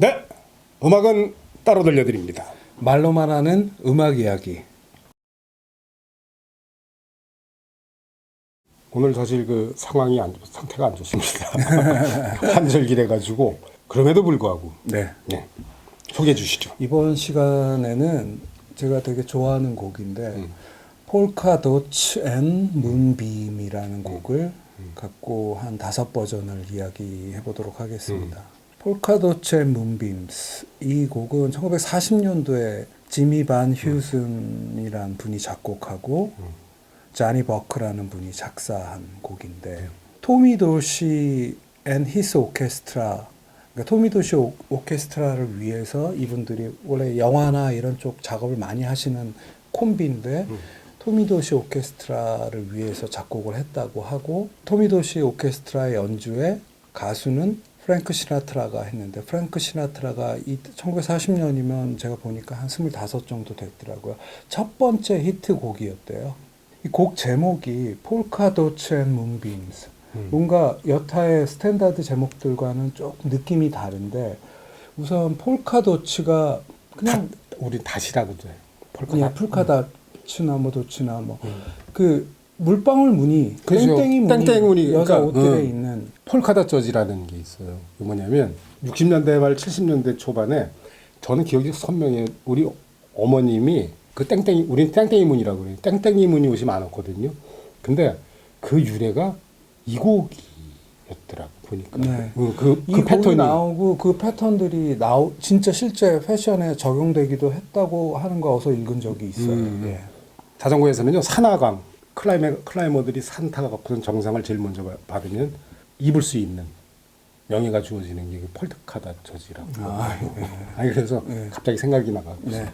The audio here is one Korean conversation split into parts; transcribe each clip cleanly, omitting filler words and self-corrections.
네, 음악은 따로 들려드립니다. 말로만 하는 음악 이야기. 오늘 사실 그 상태가 안 좋습니다. 환절기래가지고 그럼에도 불구하고 네. 소개해 주시죠. 이번 시간에는 제가 되게 좋아하는 곡인데 폴카도츠 앤 문빔이라는 곡을 갖고 한 5버전을 이야기해 보도록 하겠습니다. 폴카도츠 앤 문빔스, 이 곡은 1940년도에 지미 반 휴슨이라는 분이 작곡하고 자니 버크라는 분이 작사한 곡인데, 토미 도시 앤 히스 오케스트라, 그러니까 토미 도시 오케스트라를 위해서 이분들이 원래 영화나 이런 쪽 작업을 많이 하시는 콤비인데 토미 도시 오케스트라를 위해서 작곡을 했다고 하고, 토미 도시 오케스트라의 연주에 가수는 프랭크 시나트라가 했는데, 프랭크 시나트라가 1940년이면 제가 보니까 한 25 정도 됐더라고요. 첫 번째 히트곡이었대요. 이 곡 제목이 폴카도츠 앤 문빔스. 뭔가 여타의 스탠다드 제목들과는 조금 느낌이 다른데, 우선 폴카도츠가 그냥 우리 다시라고 돼. 그냥 폴카다츠나 뭐 도츠나 뭐 그 물방울 무늬, 그렇죠. 땡땡이 무늬, 땡땡 무늬. 여자 그러니까, 옷들에 있는 폴카다 저지라는 게 있어요. 이게 뭐냐면 60년대 말 70년대 초반에 저는 기억이 선명해요. 우리 어머님이 그 우린 땡땡이 무늬라고 그래요. 땡땡이 무늬 옷이 많았거든요. 근데 그 유래가 이 곡이었더라고 보니까. 네. 그 이 곡이 패턴이 나오고 그 패턴들이 진짜 실제 패션에 적용되기도 했다고 하는 거 어서 읽은 적이 있어요. 예. 자전거에서는요, 산하강 클라이머들이 산 타고픈 정상을 제일 먼저 받으면 입을 수 있는 명예가 주어지는 게 폴카다 저지라고. 아니 그래서 갑자기 생각이 나가고. 네.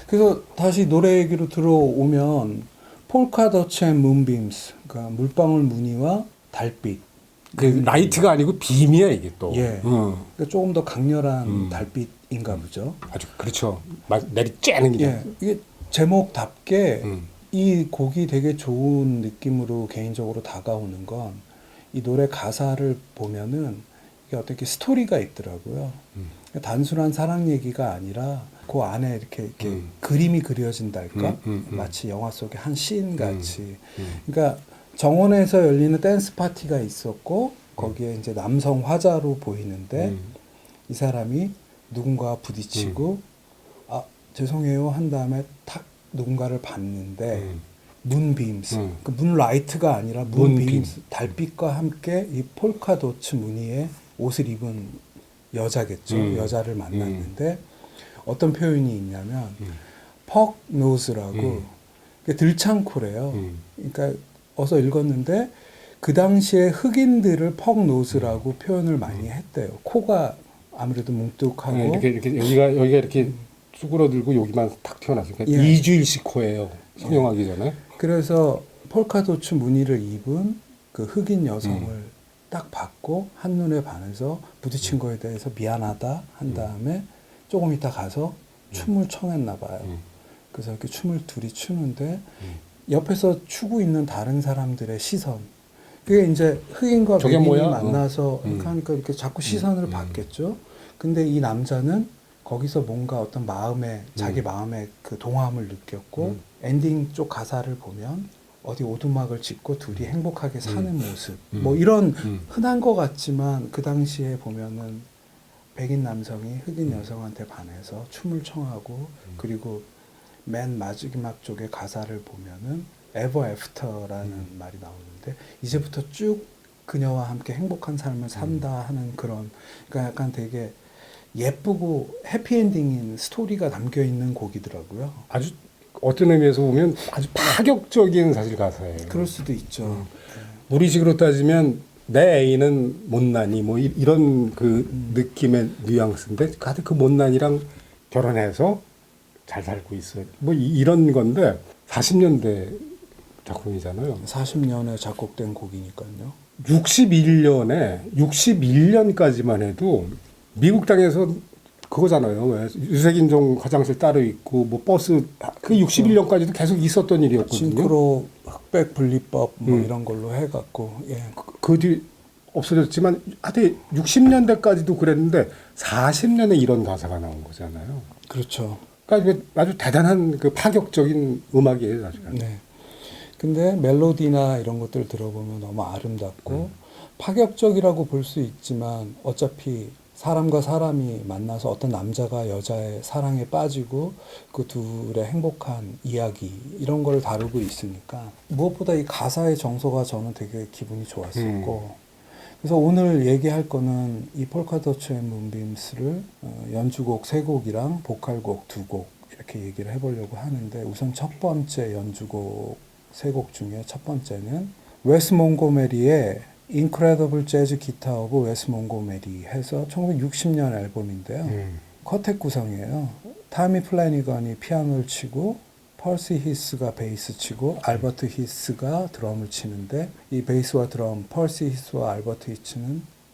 그래서 다시 노래 얘기로 들어오면 폴카도츠 앤 문빔스, 그러니까 물방울 무늬와 달빛. 그 라이트가 아니고 빔이야 이게 또. 예. 그러니까 조금 더 강렬한 달빛인가 보죠. 아주 그렇죠. 막 내리쬐는 그냥. 예. 이게 제목답게 이 곡이 되게 좋은 느낌으로 개인적으로 다가오는 건, 이 노래 가사를 보면은 이게 어떻게 스토리가 있더라고요. 단순한 사랑 얘기가 아니라 그 안에 이렇게 그림이 그려진달까? 마치 영화 속의 한 씬 같이. 그러니까 정원에서 열리는 댄스 파티가 있었고 거기에 이제 남성 화자로 보이는데 이 사람이 누군가와 부딪히고 아 죄송해요 한 다음에 탁 누군가를 봤는데 문빔스, 그 문라이트가 아니라 문빔스, 달빛과 함께 이 폴카도츠 무늬의 옷을 입은 여자겠죠. 여자를 만났는데 어떤 표현이 있냐면 퍽 노즈라고, 들창코래요. 그러니까 어서 읽었는데 그 당시에 흑인들을 퍽 노즈라고 표현을 많이 했대요. 코가 아무래도 뭉뚝하고 이렇게 여기가 이렇게 쭈그러들고 여기만 탁 튀어나왔으니까 이주일식 코예요. 성형하기 전에. 그래서 폴카도츠 무늬를 입은 그 흑인 여성을 딱 봤고 한눈에 반해서 부딪힌 거에 대해서 미안하다 한 다음에 조금 있다 가서 춤을 춰냈나 봐요. 그래서 이렇게 춤을 둘이 추는데 옆에서 추고 있는 다른 사람들의 시선, 그게 이제 흑인과 백인이 뭐야? 만나서 하니까 이렇게 자꾸 시선을 받겠죠. 근데 이 남자는 거기서 뭔가 어떤 자기 마음에 그 동화함을 느꼈고, 엔딩 쪽 가사를 보면 어디 오두막을 짓고 둘이 행복하게 사는 모습, 뭐 이런 흔한 것 같지만 그 당시에 보면은 백인 남성이 흑인 여성한테 반해서 춤을 청하고, 그리고 맨 마지막 쪽에 가사를 보면은 ever after라는 말이 나오는데, 이제부터 쭉 그녀와 함께 행복한 삶을 산다 하는 그런, 그러니까 약간 되게 예쁘고 해피엔딩인 스토리가 담겨 있는 곡이더라고요. 아주 어떤 의미에서 보면 아주 파격적인 사실 가사예요. 그럴 수도 있죠. 우리식으로 따지면 내 애인은 못난이 뭐 이런 그 느낌의 뉘앙스인데, 다들 그 못난이랑 결혼해서 잘 살고 있어요. 뭐 이런 건데 40년대 작품이잖아요. 40년에 작곡된 곡이니까요. 61년까지만 해도 미국 땅에서 그거잖아요. 왜 유색인종 화장실 따로 있고 뭐 버스, 그 61년까지도 계속 있었던 일이었거든요. 징크로 흑백 분리법 뭐 이런 걸로 해갖고, 예. 그 뒤 없어졌지만 하여튼 60년대까지도 그랬는데 40년에 이런 가사가 나온 거잖아요. 그렇죠. 그러니까 이게 아주 대단한 그 파격적인 음악이에요, 사실은. 네. 근데 멜로디나 이런 것들 들어보면 너무 아름답고 파격적이라고 볼 수 있지만 어차피 사람과 사람이 만나서 어떤 남자가 여자의 사랑에 빠지고 그 둘의 행복한 이야기 이런 걸 다루고 있으니까 무엇보다 이 가사의 정서가 저는 되게 기분이 좋았었고 그래서 오늘 얘기할 거는 이 폴카도츠 앤 문빔스를 연주곡 3곡이랑 보컬곡 2곡 이렇게 얘기를 해보려고 하는데 우선 첫 번째 연주곡 3곡 중에 첫 번째는 웨스 몽고메리의 Incredible Jazz Guitar of Wes Montgomery 해서 1960년 앨범인데요. 쿼텟 구성이에요. 타미 플래니건이 피아노를 치고 펄시 히스가 베이스 치고 알버트 히스가 드럼을 치는데 이 베이스와 드럼, 펄시 히스와 알버트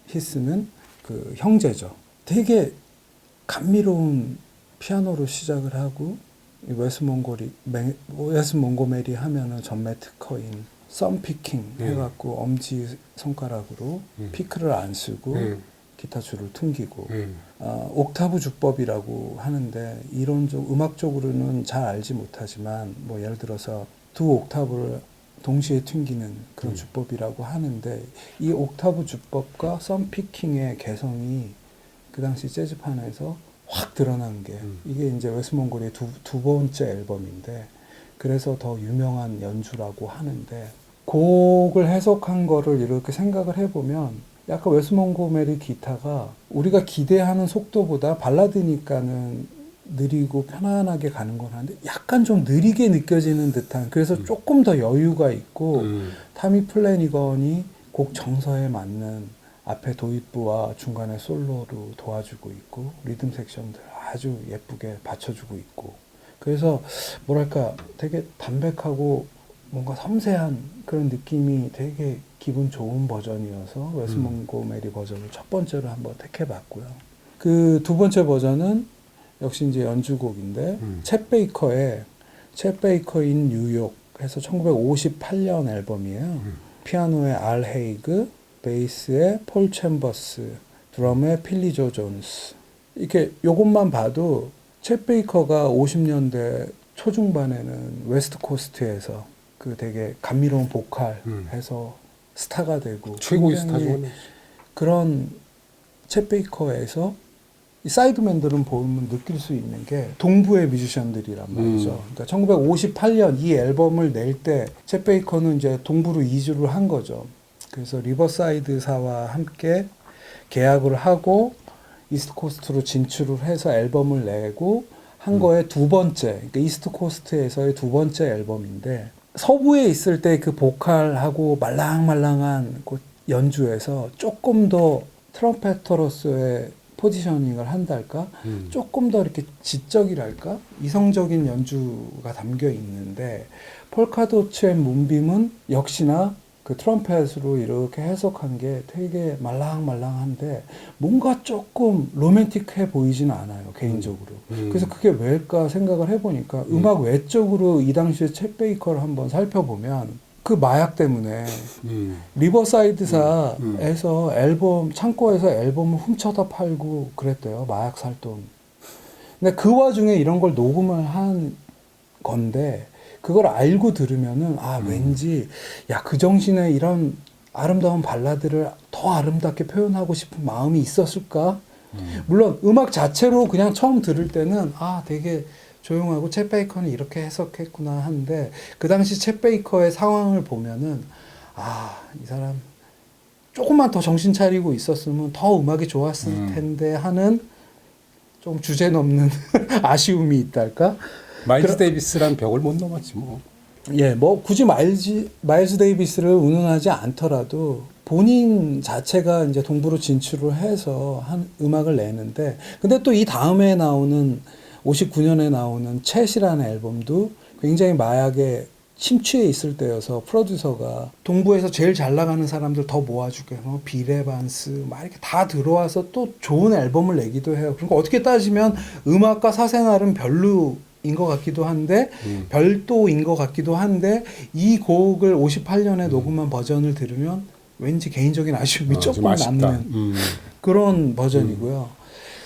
히스는 그 형제죠. 되게 감미로운 피아노로 시작을 하고 웨스 몽고메리 하면은 존 매트커인 썸 피킹 해갖고 엄지 손가락으로 피크를 안 쓰고 기타 줄을 퉁기고 옥타브 주법이라고 하는데 이론적 음악적으로는 잘 알지 못하지만 뭐 예를 들어서 두 옥타브를 동시에 튕기는 그런 주법이라고 하는데 이 옥타브 주법과 썸 피킹의 개성이 그 당시 재즈판에서 확 드러난 게 이게 이제 웨스 몽고리의 두 번째 앨범인데 그래서 더 유명한 연주라고 하는데 곡을 해석한 거를 이렇게 생각을 해보면 약간 웨스 몽고메리 기타가 우리가 기대하는 속도보다 발라드니까는 느리고 편안하게 가는 건 하는데 약간 좀 느리게 느껴지는 듯한 그래서 조금 더 여유가 있고 타미 플래니건이 곡 정서에 맞는 앞에 도입부와 중간에 솔로로 도와주고 있고 리듬 섹션들 아주 예쁘게 받쳐주고 있고 그래서 뭐랄까 되게 담백하고 뭔가 섬세한 그런 느낌이 되게 기분 좋은 버전이어서 웨스 몽고메리 버전을 첫 번째로 한번 택해봤고요. 그 두 번째 버전은 역시 이제 연주곡인데 챗 베이커인 뉴욕 해서 1958년 앨범이에요. 피아노의 알 헤이그, 베이스의 폴 챔버스, 드럼의 필리 조 존스. 이렇게 요것만 봐도 챗 베이커가 50년대 초중반에는 웨스트 코스트에서 그 되게 감미로운 보컬 해서 스타가 되고 최고의 스타죠. 그런 챗 베이커에서 이 사이드맨들은 보면 느낄 수 있는 게 동부의 뮤지션들이란 말이죠. 그러니까 1958년 이 앨범을 낼 때 챗 베이커는 이제 동부로 이주를 한 거죠. 그래서 리버사이드사와 함께 계약을 하고 이스트 코스트로 진출을 해서 앨범을 내고 한 거의 두 번째, 그러니까 이스트 코스트에서의 두 번째 앨범인데 서부에 있을 때 그 보컬하고 말랑말랑한 그 연주에서 조금 더 트럼펫터로서의 포지셔닝을 한달까? 조금 더 이렇게 지적이랄까? 이성적인 연주가 담겨 있는데 폴카도츠 앤 문빔은 역시나 그 트럼펫으로 이렇게 해석한 게 되게 말랑말랑한데 뭔가 조금 로맨틱해 보이지는 않아요, 개인적으로. 그래서 그게 왜일까 생각을 해보니까 음악 외적으로 이 당시에 챗 베이커를 한번 살펴보면 그 마약 때문에 리버사이드사에서 앨범 창고에서 앨범을 훔쳐다 팔고 그랬대요. 마약 살 돈. 근데 그 와중에 이런 걸 녹음을 한 건데 그걸 알고 들으면은 왠지 그 정신에 이런 아름다운 발라드를 더 아름답게 표현하고 싶은 마음이 있었을까? 물론 음악 자체로 그냥 처음 들을 때는 되게 조용하고 챗 베이커는 이렇게 해석했구나 하는데 그 당시 챗 베이커의 상황을 보면은 이 사람 조금만 더 정신 차리고 있었으면 더 음악이 좋았을 텐데 하는 좀 주제 넘는 아쉬움이 있달까? 마일즈 데이비스란 벽을 못 넘었지 뭐. 예, 뭐 굳이 마일즈 데이비스를 운운하지 않더라도 본인 자체가 이제 동부로 진출을 해서 한 음악을 내는데 근데 또 이 다음에 나오는 59년에 나오는 챗이라는 앨범도 굉장히 마약에 심취해 있을 때여서 프로듀서가 동부에서 제일 잘 나가는 사람들 더 모아주게 빌 에반스 막 이렇게 다 들어와서 또 좋은 앨범을 내기도 해요. 그러니까 어떻게 따지면 음악과 사생활은 별로인 것 같기도 한데 별도인 것 같기도 한데 이 곡을 58년에 녹음한 버전을 들으면 왠지 개인적인 아쉬움이 좀 조금 아쉽다. 남는 그런 버전이고요.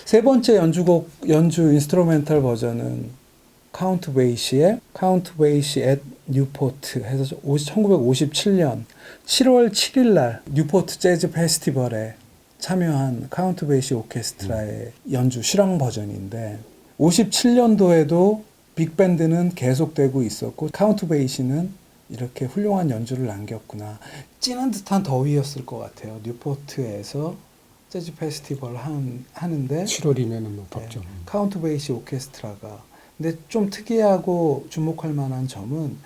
세 번째 연주 인스트루멘탈 버전은 카운트 베이시의 카운트 베이시 앳 뉴포트 해서 1957년 7월 7일 날 뉴포트 재즈 페스티벌에 참여한 카운트 베이시 오케스트라의 연주 실황 버전인데 57년도에도 빅밴드는 계속되고 있었고 카운트 베이시는 이렇게 훌륭한 연주를 남겼구나. 찌는 듯한 더위였을 것 같아요. 뉴포트에서 재즈 페스티벌 하는데 7월이면은 뭐 덥죠. 카운트 베이시 오케스트라가 근데 좀 특이하고 주목할 만한 점은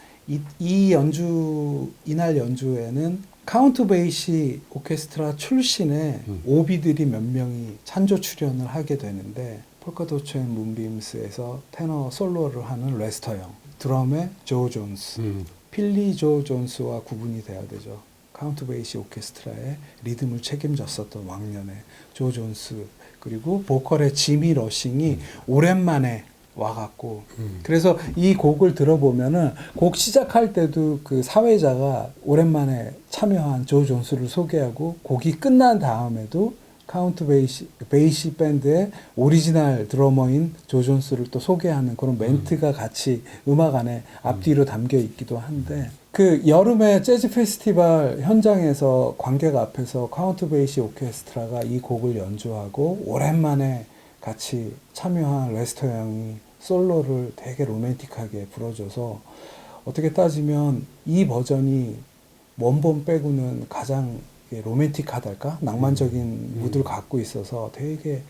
이날 연주에는 카운트 베이시 오케스트라 출신의 오비들이 몇 명이 찬조 출연을 하게 되는데 폴카 도츠 앤 문빔스에서 테너 솔로를 하는 레스터 영, 드럼의 조 존스, 필리 조 존스와 구분이 돼야 되죠. 카운트 베이시 오케스트라의 리듬을 책임졌었던 왕년의 조 존스, 그리고 보컬의 지미 러싱이 오랜만에 와갖고 그래서 이 곡을 들어보면은 곡 시작할 때도 그 사회자가 오랜만에 참여한 조 존스를 소개하고 곡이 끝난 다음에도 카운트 베이시 밴드의 오리지널 드러머인 조 존스를 또 소개하는 그런 멘트가 같이 음악 안에 앞뒤로 담겨 있기도 한데 그 여름에 재즈 페스티벌 현장에서 관객 앞에서 카운트 베이시 오케스트라가 이 곡을 연주하고 오랜만에 같이 참여한 레스터 형이 솔로를 되게 로맨틱하게 불어줘서 어떻게 따지면 이 버전이 원본 빼고는 가장 로맨틱하달까? 낭만적인 무드를 갖고 있어서 되게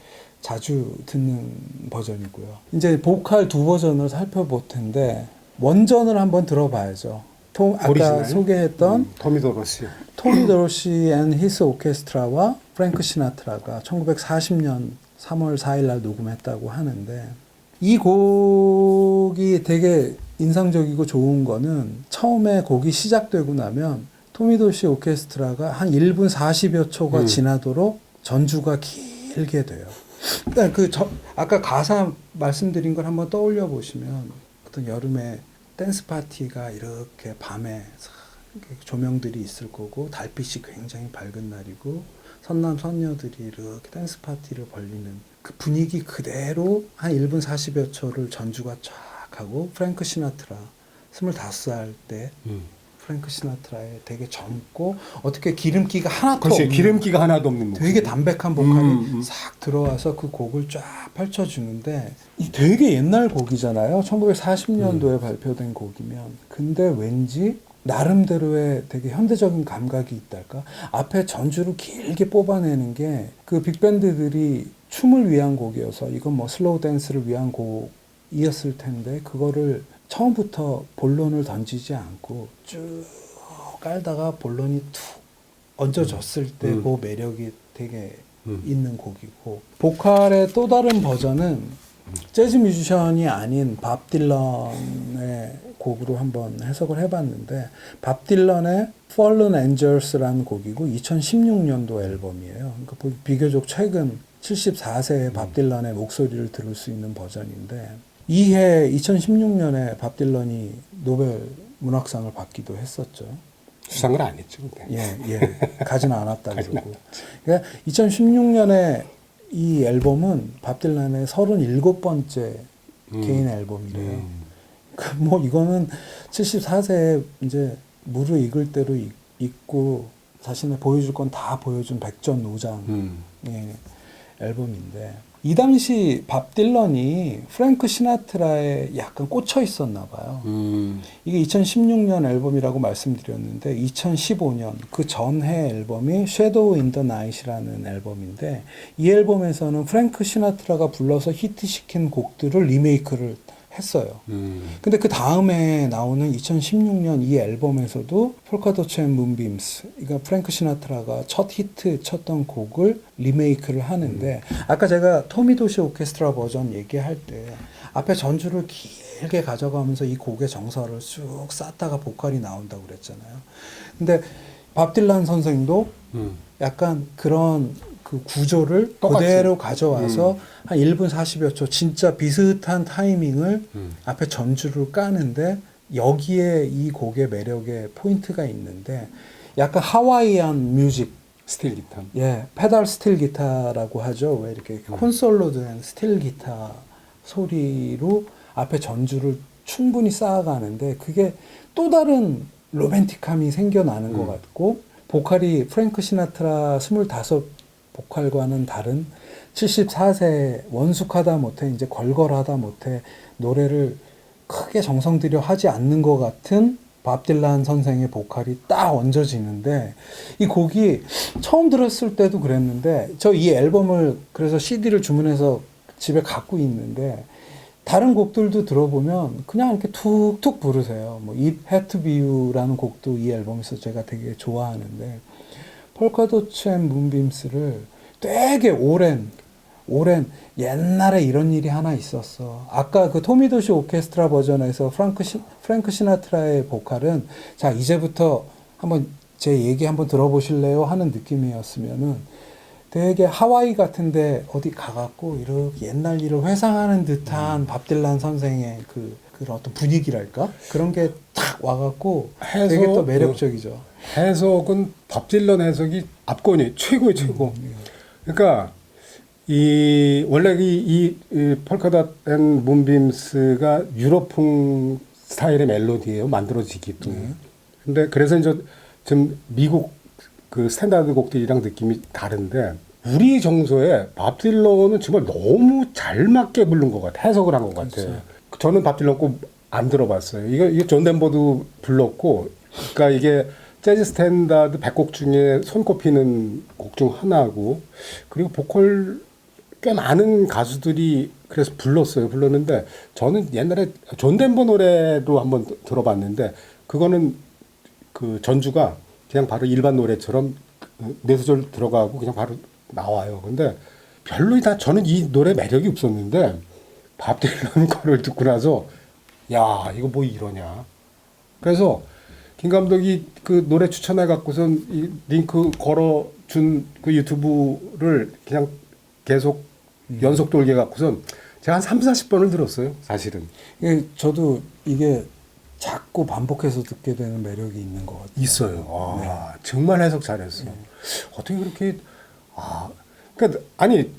자주 듣는 버전이고요. 이제 보컬 두 버전을 살펴볼 텐데 원전을 한번 들어봐야죠. 아까 오리지널? 소개했던 토미 도로시. 토니 도로시 앤 히스 오케스트라와 프랭크 시나트라가 1940년 3월 4일 날 녹음했다고 하는데 이 곡이 되게 인상적이고 좋은 거는 처음에 곡이 시작되고 나면 토미 도로시 오케스트라가 한 1분 40여 초가 지나도록 전주가 길게 돼요. 그러니까 아까 가사 말씀드린 걸 한번 떠올려 보시면 어떤 여름에 댄스 파티가 이렇게 밤에 조명들이 있을 거고 달빛이 굉장히 밝은 날이고 선남 선녀들이 이렇게 댄스 파티를 벌리는 그 분위기 그대로 한 1분 40여 초를 전주가 쫙 하고 프랭크 시나트라 25살 때 프랭크 시나트라의 되게 젊고 어떻게 기름기가 하나도 그렇지, 없는 기름기가 하나도 없는 목소리. 되게 담백한 보컬이 싹 들어와서 그 곡을 쫙 펼쳐주는데 이 되게 옛날 곡이잖아요. 1940년도에 발표된 곡이면 근데 왠지 나름대로의 되게 현대적인 감각이 있달까? 앞에 전주를 길게 뽑아내는 게 그 빅밴드들이 춤을 위한 곡이어서 이건 뭐 슬로우 댄스를 위한 곡이었을 텐데 그거를 처음부터 본론을 던지지 않고 쭉 깔다가 본론이 툭 얹어졌을 때 그 매력이 되게 있는 곡이고 보컬의 또 다른 버전은 재즈 뮤지션이 아닌 밥 딜런의 곡으로 한번 해석을 해봤는데 밥 딜런의 Fallen Angels라는 곡이고 2016년도 앨범이에요. 그러니까 비교적 최근 74세의 밥 딜런의 목소리를 들을 수 있는 버전인데 이해 2016년에 밥 딜런이 노벨 문학상을 받기도 했었죠. 수상을 안 했죠. 근데. 가지는 않았다 그러고. 그러니까 2016년에 이 앨범은 밥 딜런의 37번째 개인 앨범이래요. 뭐 이거는 74세에 이제 무르익을 대로 있고 자신의 보여줄 건 다 보여준 백전노장 앨범인데 이 당시 밥 딜런이 프랭크 시나트라에 약간 꽂혀 있었나 봐요. 이게 2016년 앨범이라고 말씀드렸는데 2015년 그 전해 앨범이 Shadow in the Night이라는 앨범인데 이 앨범에서는 프랭크 시나트라가 불러서 히트시킨 곡들을 리메이크를 했어요. 근데 그 다음에 나오는 2016년 이 앨범에서도 폴카 도츠 앤 문빔스, 그러니까 프랭크 시나트라가 첫 히트 쳤던 곡을 리메이크를 하는데 아까 제가 토미 도시 오케스트라 버전 얘기할 때 앞에 전주를 길게 가져가면서 이 곡의 정서를 쭉 쌓다가 보컬이 나온다고 그랬잖아요. 근데 밥 딜런 선생도 약간 그런 그 구조를 똑같이. 그대로 가져와서 한 1분 40여 초 진짜 비슷한 타이밍을 앞에 전주를 까는데 여기에 이 곡의 매력에 포인트가 있는데 약간 하와이안 뮤직, 스틸 기타. 예, 페달 스틸 기타라고 하죠. 왜 이렇게 콘솔로 된 스틸 기타 소리로 앞에 전주를 충분히 쌓아가는데 그게 또 다른 로맨틱함이 생겨나는 것 같고 보컬이 프랭크 시나트라 25 보컬과는 다른 74세 원숙하다 못해 이제 걸걸하다 못해 노래를 크게 정성 들여 하지 않는 것 같은 밥 딜란 선생의 보컬이 딱 얹어지는데 이 곡이 처음 들었을 때도 그랬는데 저 이 앨범을 그래서 CD를 주문해서 집에 갖고 있는데 다른 곡들도 들어보면 그냥 이렇게 툭툭 부르세요. 뭐 It Had to Be You라는 곡도 이 앨범에서 제가 되게 좋아하는데 폴카도츠 앤 문빔스를 되게 오랜 옛날에 이런 일이 하나 있었어. 아까 그 토미도시 오케스트라 버전에서 프랭크 시나트라의 보컬은 자 이제부터 한번 제 얘기 한번 들어보실래요 하는 느낌이었으면은 되게 하와이 같은데 어디 가갖고 이렇게 옛날 일을 회상하는 듯한 밥 딜란 선생의 그런 어떤 분위기랄까 그런 게 탁 와갖고 되게 또 매력적이죠. 해석은 밥 딜런 해석이 압권이 최고의 최고. 그러니까 이 원래 이 폴카닷 앤 문빔스가 유럽풍 스타일의 멜로디예요. 만들어지기도. 근데 그래서 이제 좀 미국 그 스탠다드 곡들이랑 느낌이 다른데 우리 정서에 밥 딜런은 정말 너무 잘 맞게 부른 것 같아. 해석을 한 것 같아요. 저는 밥 딜런 꼭 안 들어봤어요. 이게 존 덴버도 불렀고, 그러니까 이게 재즈 스탠다드 100곡 중에 손꼽히는 곡 중 하나고, 그리고 보컬 꽤 많은 가수들이 그래서 불렀는데 저는 옛날에 존 덴버 노래도 한번 들어봤는데 그거는 그 전주가 그냥 바로 일반 노래처럼 네 소절 들어가고 그냥 바로 나와요. 근데 별로 다 저는 이 노래 매력이 없었는데 밥 딜런 거를 듣고 나서 야 이거 뭐 이러냐. 그래서 김 감독이 그 노래 추천해 갖고선 이 링크 걸어준 그 유튜브를 그냥 계속 연속 돌게 갖고선 제가 한 30-40번을 들었어요. 사실은. 저도 이게 자꾸 반복해서 듣게 되는 매력이 있는 것 같아요. 있어요. 아, 정말 해석 잘했어. 어떻게 그렇게 그러니까 아니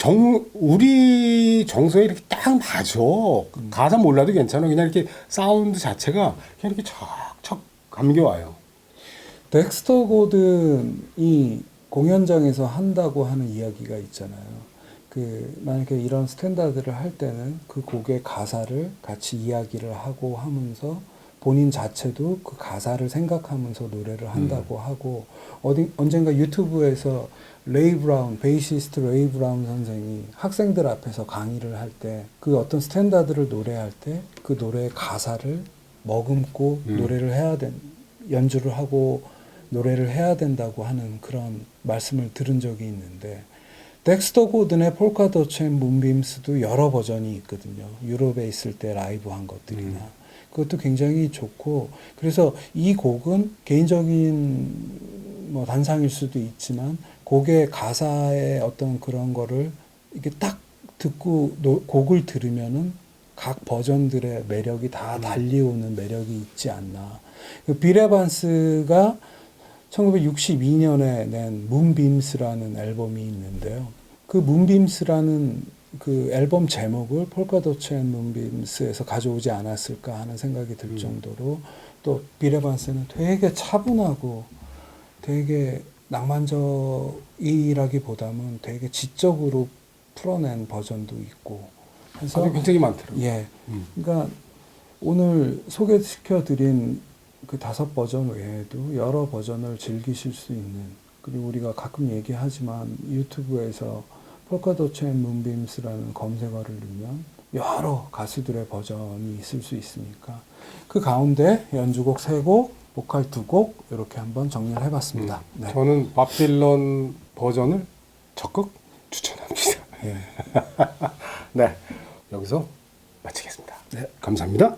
우리 정서에 이렇게 딱 맞아. 가사 몰라도 괜찮아. 그냥 이렇게 사운드 자체가 그냥 이렇게 척척 감겨와요. 덱스터 고든이 공연장에서 한다고 하는 이야기가 있잖아요. 만약에 이런 스탠다드를 할 때는 그 곡의 가사를 같이 이야기를 하고 하면서 본인 자체도 그 가사를 생각하면서 노래를 한다고 하고 언젠가 유튜브에서 레이 브라운, 베이시스트 레이 브라운 선생이 학생들 앞에서 강의를 할 때 그 어떤 스탠다드를 노래할 때 그 노래의 가사를 머금고 노래를 연주를 하고 노래를 해야 된다고 하는 그런 말씀을 들은 적이 있는데 덱스터 고든의 폴카도츠 앤 문빔스도 여러 버전이 있거든요. 유럽에 있을 때 라이브 한 것들이나 그것도 굉장히 좋고 그래서 이 곡은 개인적인 뭐 단상일 수도 있지만 곡의 가사의 어떤 그런 거를 이게 딱 듣고 곡을 들으면은 각 버전들의 매력이 다 달리오는 매력이 있지 않나. 빌 에반스가 1962년에 낸 문빔스라는 앨범이 있는데요. 그 문빔스라는 그 앨범 제목을 폴카도츠 앤 문빔스에서 가져오지 않았을까 하는 생각이 들 정도로 또 빌 에반스는 되게 차분하고 되게 낭만적이라기보다는 되게 지적으로 풀어낸 버전도 있고 해서 굉장히 많더라고요. 예. 그러니까 오늘 소개시켜드린 그 5버전 외에도 여러 버전을 즐기실 수 있는 그리고 우리가 가끔 얘기하지만 유튜브에서 폴카도츠 앤 문빔스라는 검색어를 넣으면 여러 가수들의 버전이 있을 수 있으니까 그 가운데 연주곡 3곡, 보컬 2곡 이렇게 한번 정리를 해봤습니다. 네. 저는 밥 딜런 버전을 적극 추천합니다. 예. 네, 여기서 마치겠습니다. 네. 감사합니다.